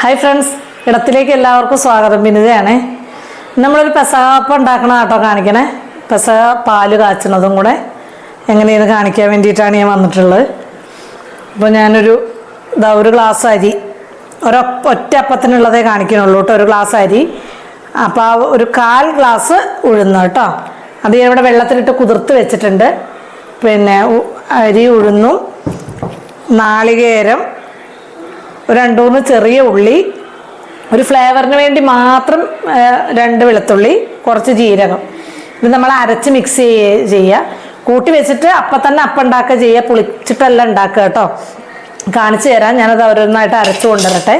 Hi friends, ഇടത്തിലേക്ക് എല്ലാവർക്കും സ്വാഗതം. ബിനിതയാണേ. നമ്മളൊരു പെസഹാപ്പം ഉണ്ടാക്കണ കേട്ടോ കാണിക്കണേ. പെസഹ പാല് കാച്ചണതും കൂടെ എങ്ങനെയാണ് കാണിക്കാൻ വേണ്ടിയിട്ടാണ് ഞാൻ വന്നിട്ടുള്ളത്. അപ്പോൾ ഞാനൊരു ഒരു ഗ്ലാസ് അരി, ഒറ്റ അപ്പത്തിനുള്ളതേ കാണിക്കണുള്ളൂ കേട്ടോ. ഒരു ഗ്ലാസ് അരി, അപ്പോൾ ഒരു 1/4 ഗ്ലാസ് ഉഴുന്ന് കേട്ടോ. അത് ഞാൻ ഇവിടെ വെള്ളത്തിലിട്ട് കുതിർത്ത് വെച്ചിട്ടുണ്ട്. പിന്നെ അരി, ഉഴുന്നും, നാളികേരം, 2-3 ചെറിയ ഉള്ളി, ഒരു ഫ്ലേവറിന് വേണ്ടി മാത്രം 2 വെളുത്തുള്ളി, കുറച്ച് ജീരകം. ഇത് നമ്മൾ അരച്ച് മിക്സ് ചെയ്യുക. കൂട്ടി വെച്ചിട്ട് അപ്പം തന്നെ അപ്പം ഉണ്ടാക്കുക ചെയ്യുക, പുളിച്ചിട്ടല്ല ഉണ്ടാക്കുക കേട്ടോ. കാണിച്ചു തരാം. ഞാനത് ഓരോന്നായിട്ട് അരച്ച് കൊണ്ടുവരട്ടെ,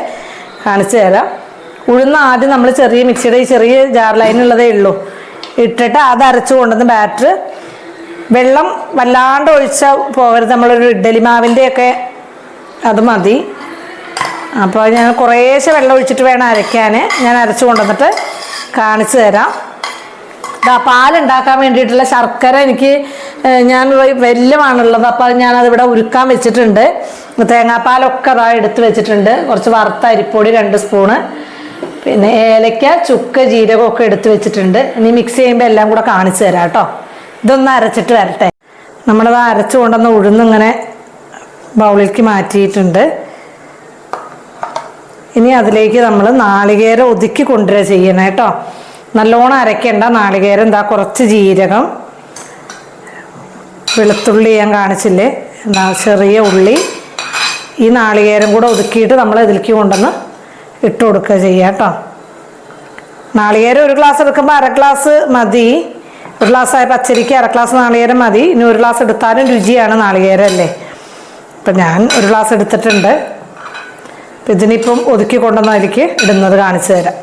കാണിച്ചു തരാം. ഉഴുന്ന് ആദ്യം നമ്മൾ ചെറിയ മിക്സിയുടെ ഈ ചെറിയ ജാർ ലൈനുള്ളതേ ഉള്ളൂ ഇട്ടിട്ട് അത് അരച്ച് കൊണ്ടുവന്ന് ബാറ്റർ, വെള്ളം വല്ലാണ്ട് ഒഴിച്ചാൽ പോകരുത്. നമ്മളൊരു ഇഡ്ഡലി മാവിൻ്റെയൊക്കെ അത് മതി. അപ്പോൾ ഞാൻ കുറേശ്ശെ വെള്ളം ഒഴിച്ചിട്ട് വേണം അരയ്ക്കാൻ. ഞാൻ അരച്ച് കൊണ്ടുവന്നിട്ട് കാണിച്ചു തരാം. പാലുണ്ടാക്കാൻ വേണ്ടിയിട്ടുള്ള ശർക്കര ഞാൻ വെല്ലമാണുള്ളത്. അപ്പോൾ ഞാനതിവിടെ ഉരുക്കാൻ വെച്ചിട്ടുണ്ട്. തേങ്ങാപ്പാലൊക്കെ എടുത്ത് വെച്ചിട്ടുണ്ട്. കുറച്ച് വറുത്ത അരിപ്പൊടി 2 സ്പൂണ്, പിന്നെ ഏലക്ക, ചുക്ക്, ജീരകമൊക്കെ എടുത്ത് വെച്ചിട്ടുണ്ട്. ഇനി മിക്സ് ചെയ്യുമ്പോൾ എല്ലാം കൂടെ കാണിച്ചു തരാം കേട്ടോ. ഇതൊന്ന് അരച്ചിട്ട് വരട്ടെ. നമ്മളത് അരച്ച് കൊണ്ടുവന്ന് ഉഴുന്നിങ്ങനെ ബൗളിലേക്ക് മാറ്റിയിട്ടുണ്ട്. ഇനി അതിലേക്ക് നമ്മൾ നാളികേരം ഒതുക്കി കൊണ്ടുവരിക ചെയ്യണം കേട്ടോ. നല്ലോണം അരയ്ക്കേണ്ട. നാളികേരം കുറച്ച് ജീരകം, വെളുത്തുള്ളി ഞാൻ കാണിച്ചില്ലേ, ചെറിയ ഉള്ളി, ഈ നാളികേരം കൂടെ ഒതുക്കിയിട്ട് നമ്മൾ ഇതിലേക്ക് കൊണ്ടുവന്ന് ഇട്ട് കൊടുക്കുക ചെയ്യുക കേട്ടോ. നാളികേരം 1 ഗ്ലാസ് എടുക്കുമ്പോൾ 1/2 ഗ്ലാസ് മതി. 1 ഗ്ലാസ്സായ പച്ചരിക്ക് 1/2 ഗ്ലാസ് നാളികേരം മതി. ഇനി 1 ഗ്ലാസ് എടുത്താലും രുചിയാണ് നാളികേരം അല്ലേ. അപ്പം ഞാൻ 1 ഗ്ലാസ് എടുത്തിട്ടുണ്ട്. അപ്പം ഇതിനിപ്പം ഒതുക്കി കൊണ്ടുവന്ന് അതിലേക്ക് ഇടുന്നത് കാണിച്ചു തരാം.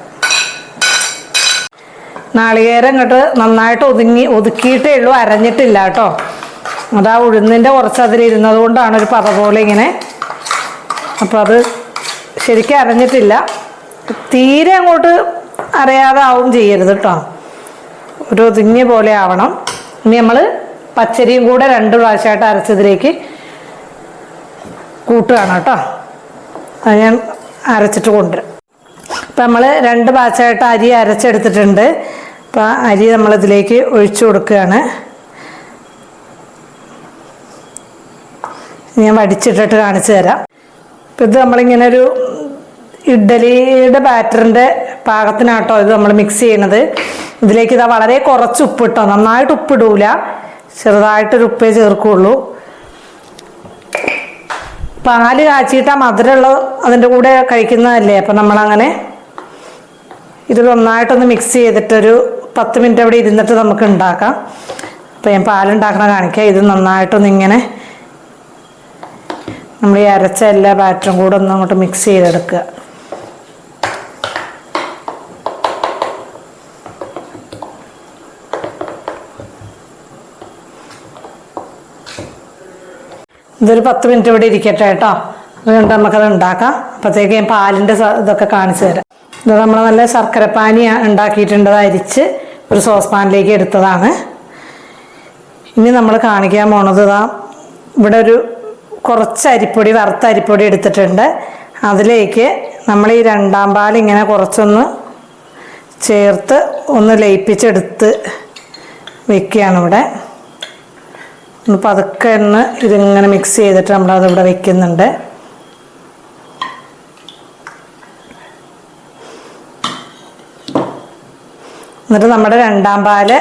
നാളികേരം ഇങ്ങോട്ട് നന്നായിട്ട് ഒതുക്കിയിട്ടേ ഉള്ളൂ, അരഞ്ഞിട്ടില്ല കേട്ടോ. അതാ ഉഴുന്നിൻ്റെ കുറച്ച് അതിലിരുന്നത് കൊണ്ടാണ് ഒരു പത പോലെ ഇങ്ങനെ. അപ്പം അത് ശരിക്കും അരഞ്ഞിട്ടില്ല. തീരെ അങ്ങോട്ട് അരയാതെ ആവും ചെയ്യരുത് കേട്ടോ. ഒരു ഒതുങ്ങിയ പോലെ ആവണം. ഇനി നമ്മൾ പച്ചരിയും കൂടെ 2 പ്രാവശ്യമായിട്ട് അരച്ചതിലേക്ക് കൂട്ടുകയാണ് കേട്ടോ. അത് ഞാൻ അരച്ചിട്ട് കൊണ്ടുവരാം. അപ്പം നമ്മൾ 2 ബാച്ചായിട്ട് അരി അരച്ചെടുത്തിട്ടുണ്ട്. അപ്പം അരി നമ്മളിതിലേക്ക് ഒഴിച്ചു കൊടുക്കുകയാണ്. ഞാൻ വടിച്ചിട്ടിട്ട് കാണിച്ചു തരാം. അപ്പം ഇത് നമ്മളിങ്ങനെ ഒരു ഇഡ്ഡലിയുടെ ബാറ്ററിൻ്റെ പാകത്തിനാട്ടോ ഇത് നമ്മൾ മിക്സ് ചെയ്യണത്. ഇതിലേക്ക് വളരെ കുറച്ച് ഉപ്പിട്ടോ, നന്നായിട്ട് ഉപ്പിടൂല, ചെറുതായിട്ടൊരു ഉപ്പേ ചേർക്കുള്ളൂ. പാല് കാച്ചിയിട്ട് ആ മധുരമുള്ള അതിൻ്റെ കൂടെ കഴിക്കുന്നതല്ലേ. അപ്പം നമ്മളങ്ങനെ ഇത് നന്നായിട്ടൊന്ന് മിക്സ് ചെയ്തിട്ടൊരു 10 മിനിറ്റ് അവിടെ ഇരുന്നിട്ട് നമുക്ക് ഉണ്ടാക്കാം. അപ്പം ഞാൻ പാലുണ്ടാക്കണ കാണിക്കാം. ഇത് നന്നായിട്ടൊന്നിങ്ങനെ നമ്മൾ ഈ അരച്ച എല്ലാ ബാറ്ററും കൂടെ ഒന്ന് അങ്ങോട്ട് മിക്സ് ചെയ്തെടുക്കുക. ഇതൊരു 10 മിനിറ്റ് ഇവിടെ ഇരിക്കട്ടെ കേട്ടോ. അതുകൊണ്ട് നമുക്കത് ഉണ്ടാക്കാം. അപ്പോഴത്തേക്ക് ഞാൻ പാലിൻ്റെ ഇതൊക്കെ കാണിച്ചു തരാം. ഇത് നമ്മൾ നല്ല ശർക്കരപ്പാനി ഉണ്ടാക്കിയിട്ടുണ്ട്. അരിച്ച് ഒരു സോസ് പാനിലേക്ക് എടുത്തതാണ്. ഇനി നമ്മൾ കാണിക്കാൻ പോണത് ഇവിടെ ഒരു കുറച്ച് അരിപ്പൊടി, വറുത്ത അരിപ്പൊടി എടുത്തിട്ടുണ്ട്. അതിലേക്ക് നമ്മൾ ഈ 2ാം പാൽ ഇങ്ങനെ കുറച്ചൊന്ന് ചേർത്ത് ഒന്ന് ലയിപ്പിച്ചെടുത്ത് വെക്കുകയാണ് ഇവിടെ. ഒന്ന് പതുക്കെ ഇതിങ്ങനെ മിക്സ് ചെയ്തിട്ട് നമ്മളതിവിടെ വെക്കുന്നുണ്ട്. എന്നിട്ട് നമ്മുടെ 2ാം പാല്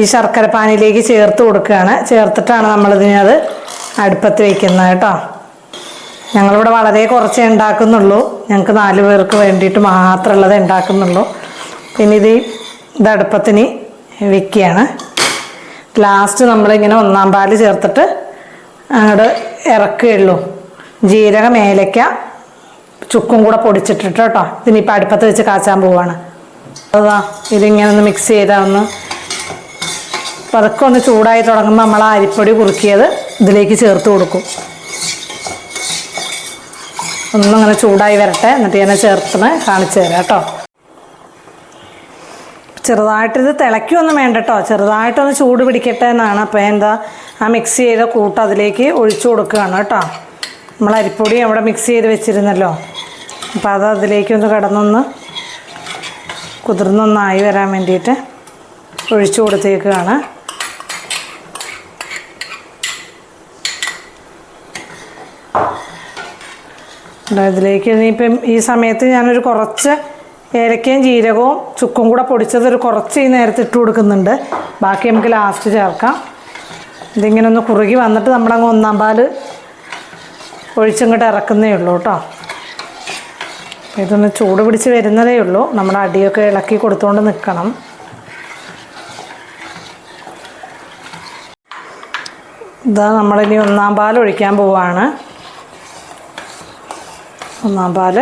ഈ ശർക്കരപ്പാനിയിലേക്ക് ചേർത്ത് കൊടുക്കുകയാണ്. ചേർത്തിട്ടാണ് നമ്മളിതിനത് അടുപ്പത്ത് വയ്ക്കുന്നത് കേട്ടോ. ഞങ്ങളിവിടെ വളരെ കുറച്ചേ ഉണ്ടാക്കുന്നുള്ളൂ. ഞങ്ങൾക്ക് 4 പേർക്ക് വേണ്ടിയിട്ട് മാത്രമുള്ളത് ഉണ്ടാക്കുന്നുള്ളൂ. പിന്നെ ഇത് അടുപ്പത്തിന് വയ്ക്കുകയാണ്. ലാസ്റ്റ് നമ്മളിങ്ങനെ 1ാം പാല് ചേർത്തിട്ട് അങ്ങോട്ട് ഇറക്കുകയുള്ളൂ. ജീരകം, ഏലക്ക, ചുക്കും കൂടെ പൊടിച്ചിട്ടിട്ട് കേട്ടോ. ഇതിനിപ്പോൾ അടുപ്പത്ത് വെച്ച് കാച്ചാൻ പോവുകയാണ്. ഇതിങ്ങനെ ഒന്ന് മിക്സ് ചെയ്താൽ പതുക്കെ ഒന്ന് ചൂടായി തുടങ്ങുമ്പോൾ നമ്മൾ ആ അരിപ്പൊടി കുറുക്കിയത് ഇതിലേക്ക് ചേർത്ത് കൊടുക്കും. ഒന്നിങ്ങനെ ചൂടായി വരട്ടെ, എന്നിട്ട് ഞാൻ ചേർത്ത് കാണിച്ചു തരാം കേട്ടോ. ചെറുതായിട്ടിത് തിളയ്ക്കൊന്നും വേണ്ട കേട്ടോ. ചെറുതായിട്ടൊന്ന് ചൂട് പിടിക്കട്ടെ എന്നാണ്. അപ്പോൾ ആ മിക്സ് ചെയ്ത കൂട്ട് അതിലേക്ക് ഒഴിച്ചു കൊടുക്കുകയാണ് കേട്ടോ. നമ്മൾ അരിപ്പൊടി അവിടെ മിക്സ് ചെയ്ത് വെച്ചിരുന്നല്ലോ, അപ്പോൾ അത് അതിലേക്കൊന്ന് കിടന്നൊന്ന് കുതിർന്നൊന്നായി വരാൻ വേണ്ടിയിട്ട് ഒഴിച്ചു കൊടുത്തേക്കുകയാണ്. ഇതിലേക്ക് ഇനിയിപ്പം ഈ സമയത്ത് ഞാനൊരു കുറച്ച് ഏലക്കയും ജീരകവും ചുക്കും കൂടെ പൊടിച്ചതൊരു കുറച്ച് ഈ നേരത്തെ ഇട്ട് കൊടുക്കുന്നുണ്ട്. ബാക്കി നമുക്ക് ലാസ്റ്റ് ചേർക്കാം. ഇതിങ്ങനെ ഒന്ന് കുറുകി വന്നിട്ട് നമ്മളങ്ങ് ഒന്നാം പാൽ ഒഴിച്ചിങ്ങോട്ട് ഇറക്കുന്നേ ഉള്ളൂ കേട്ടോ. ഇതൊന്ന് ചൂട് പിടിച്ച് വരുന്നതേ ഉള്ളൂ. നമ്മുടെ അടിയൊക്കെ ഇളക്കി കൊടുത്തുകൊണ്ട് നിൽക്കണം. ഇതാ നമ്മളിനി ഒന്നാം പാൽ ഒഴിക്കാൻ പോവാണ്. ഒന്നാം പാൽ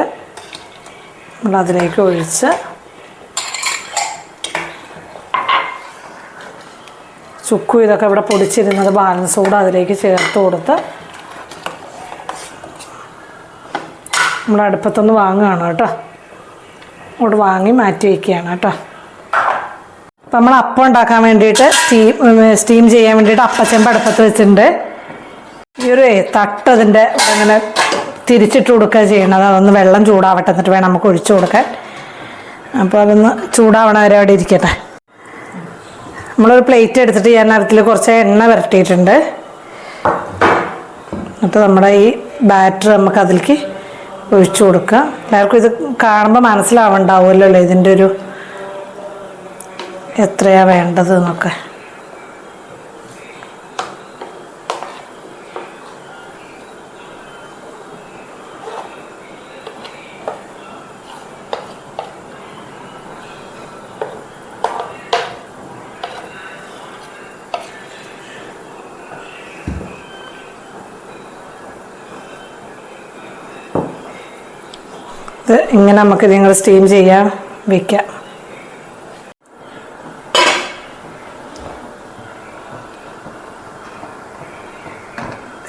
നമ്മളതിലേക്ക് ഒഴിച്ച് ചുക്കും ഇതൊക്കെ ഇവിടെ പൊടിച്ചിരുന്നത് ബാലൻസ് കൂടെ അതിലേക്ക് ചേർത്ത് കൊടുത്ത് നമ്മൾ അടുപ്പത്തൊന്ന് വാങ്ങുകയാണ് കേട്ടോ. അങ്ങോട്ട് വാങ്ങി മാറ്റി വയ്ക്കുകയാണ് കേട്ടോ. അപ്പം നമ്മൾ അപ്പം ഉണ്ടാക്കാൻ വേണ്ടിയിട്ട് സ്റ്റീം ചെയ്യാൻ വേണ്ടിയിട്ട് അപ്പച്ചെമ്പ് അടുപ്പത്ത് വെച്ചിട്ടുണ്ട്. ഈ ഒരു തട്ട് അതിൻ്റെ അങ്ങനെ തിരിച്ചിട്ട് കൊടുക്കുക ചെയ്യണത്. അതൊന്ന് വെള്ളം ചൂടാവട്ടെ, എന്നിട്ട് വേണം നമുക്ക് ഒഴിച്ചു കൊടുക്കാൻ. അപ്പോൾ അതൊന്ന് ചൂടാവണ വരെ അവിടെ ഇരിക്കട്ടെ. നമ്മളൊരു പ്ലേറ്റ് എടുത്തിട്ട് ഞാൻ അതിൽ കുറച്ച് എണ്ണ പുരട്ടിയിട്ടുണ്ട്. എന്നിട്ട് നമ്മുടെ ഈ ബാറ്റർ നമുക്ക് അതിലേക്ക് ഒഴിച്ചു കൊടുക്കുക. എല്ലാവർക്കും ഇത് കാണുമ്പോൾ മനസ്സിലാവുണ്ടാവുമല്ലോ ഇതിൻ്റെ ഒരു എത്രയാണ് വേണ്ടത് എന്നൊക്കെ. ഇത് ഇങ്ങനെ നമുക്ക് നിങ്ങൾ സ്റ്റീം ചെയ്യാൻ വയ്ക്കാം.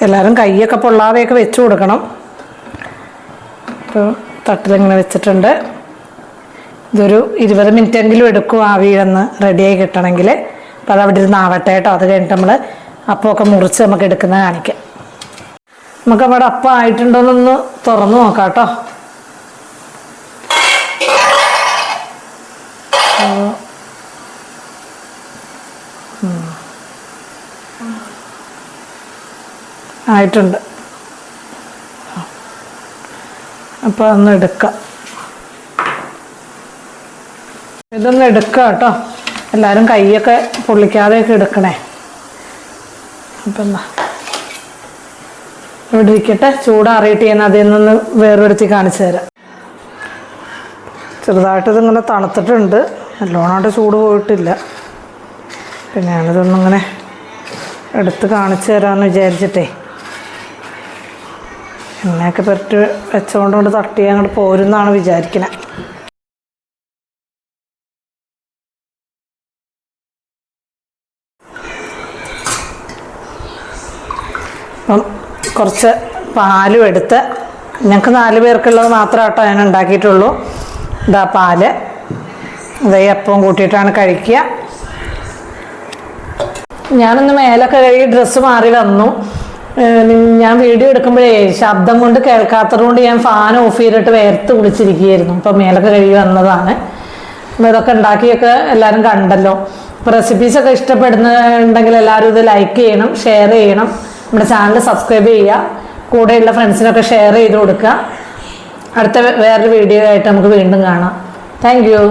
എല്ലാവരും കൈയൊക്കെ പൊള്ളാതെയൊക്കെ വെച്ച് കൊടുക്കണം. ഇപ്പോൾ തട്ടിലിങ്ങനെ വെച്ചിട്ടുണ്ട്. ഇതൊരു 20 മിനിറ്റെങ്കിലും എടുക്കും ആവിയൊന്ന് റെഡിയായി കിട്ടണമെങ്കിൽ. അപ്പോൾ അതവിടെ ഇരുന്ന് ആവട്ടെ കേട്ടോ. അത് കഴിഞ്ഞിട്ട് നമ്മൾ അപ്പമൊക്കെ മുറിച്ച് നമുക്ക് എടുക്കുന്നത് കാണിക്കാം. നമുക്ക് അവിടെ അപ്പം ആയിട്ടുണ്ടോയെന്നൊന്ന് തുറന്ന് നോക്കാം കേട്ടോ. ആയിട്ടുണ്ട്. അപ്പോൾ ഒന്ന് എടുക്കാം. ഇതൊന്ന് എടുക്കുക കേട്ടോ. എല്ലാവരും കൈയൊക്കെ പൊള്ളിക്കാതെയൊക്കെ എടുക്കണേ. അപ്പം എന്നാ ഇവിടെ ഇരിക്കട്ടെ. ചൂടാറിയിട്ട് ഞാൻ അതിൽ നിന്ന് വേറെടുത്തി കാണിച്ചു തരാം. ചെറുതായിട്ട് ഇതിങ്ങനെ തണുത്തിട്ടുണ്ട്. നല്ലോണമായിട്ട് ചൂട് പോയിട്ടില്ല. പിന്നെ ഞാനിതൊന്നിങ്ങനെ എടുത്ത് കാണിച്ചു തരാമെന്ന് വിചാരിച്ചിട്ടേ എണ്ണയൊക്കെ പെരട്ടി വെച്ചുകൊണ്ട് തട്ടി അങ്ങോട്ട് പോരുന്നാണ് വിചാരിക്കണേ. അപ്പം കുറച്ച് പാലും എടുത്ത്, ഞങ്ങൾക്ക് 4 പേർക്കുള്ളത് മാത്രം കേട്ടോ ഞാൻ ഉണ്ടാക്കിയിട്ടുള്ളൂ. ഇതാ പാല്, ഇതേ അപ്പം കൂട്ടിയിട്ടാണ് കഴിക്കുക. ഞാനൊന്ന് മേലൊക്കെ കഴുകി ഡ്രസ്സ് മാറി വന്നു. ഞാൻ വീഡിയോ എടുക്കുമ്പോഴേ ശബ്ദം കൊണ്ട് കേൾക്കാത്തത് കൊണ്ട് ഞാൻ ഫാൻ ഓഫ് ചെയ്തിട്ട് വേർത്ത് കുളിച്ചിരിക്കുകയായിരുന്നു. അപ്പം മേലൊക്കെ കഴുകി വന്നതാണ്. അപ്പോൾ ഇതൊക്കെ ഉണ്ടാക്കിയൊക്കെ എല്ലാവരും കണ്ടല്ലോ. അപ്പോൾ റെസിപ്പീസൊക്കെ ഇഷ്ടപ്പെടുന്നുണ്ടെങ്കിൽ എല്ലാവരും ഇത് ലൈക്ക് ചെയ്യണം, ഷെയർ ചെയ്യണം, നമ്മുടെ ചാനൽ സബ്സ്ക്രൈബ് ചെയ്യുക, കൂടെയുള്ള ഫ്രണ്ട്സിനൊക്കെ ഷെയർ ചെയ്ത് കൊടുക്കുക. അടുത്ത വേറൊരു വീഡിയോ ആയിട്ട് നമുക്ക് വീണ്ടും കാണാം. Thank you.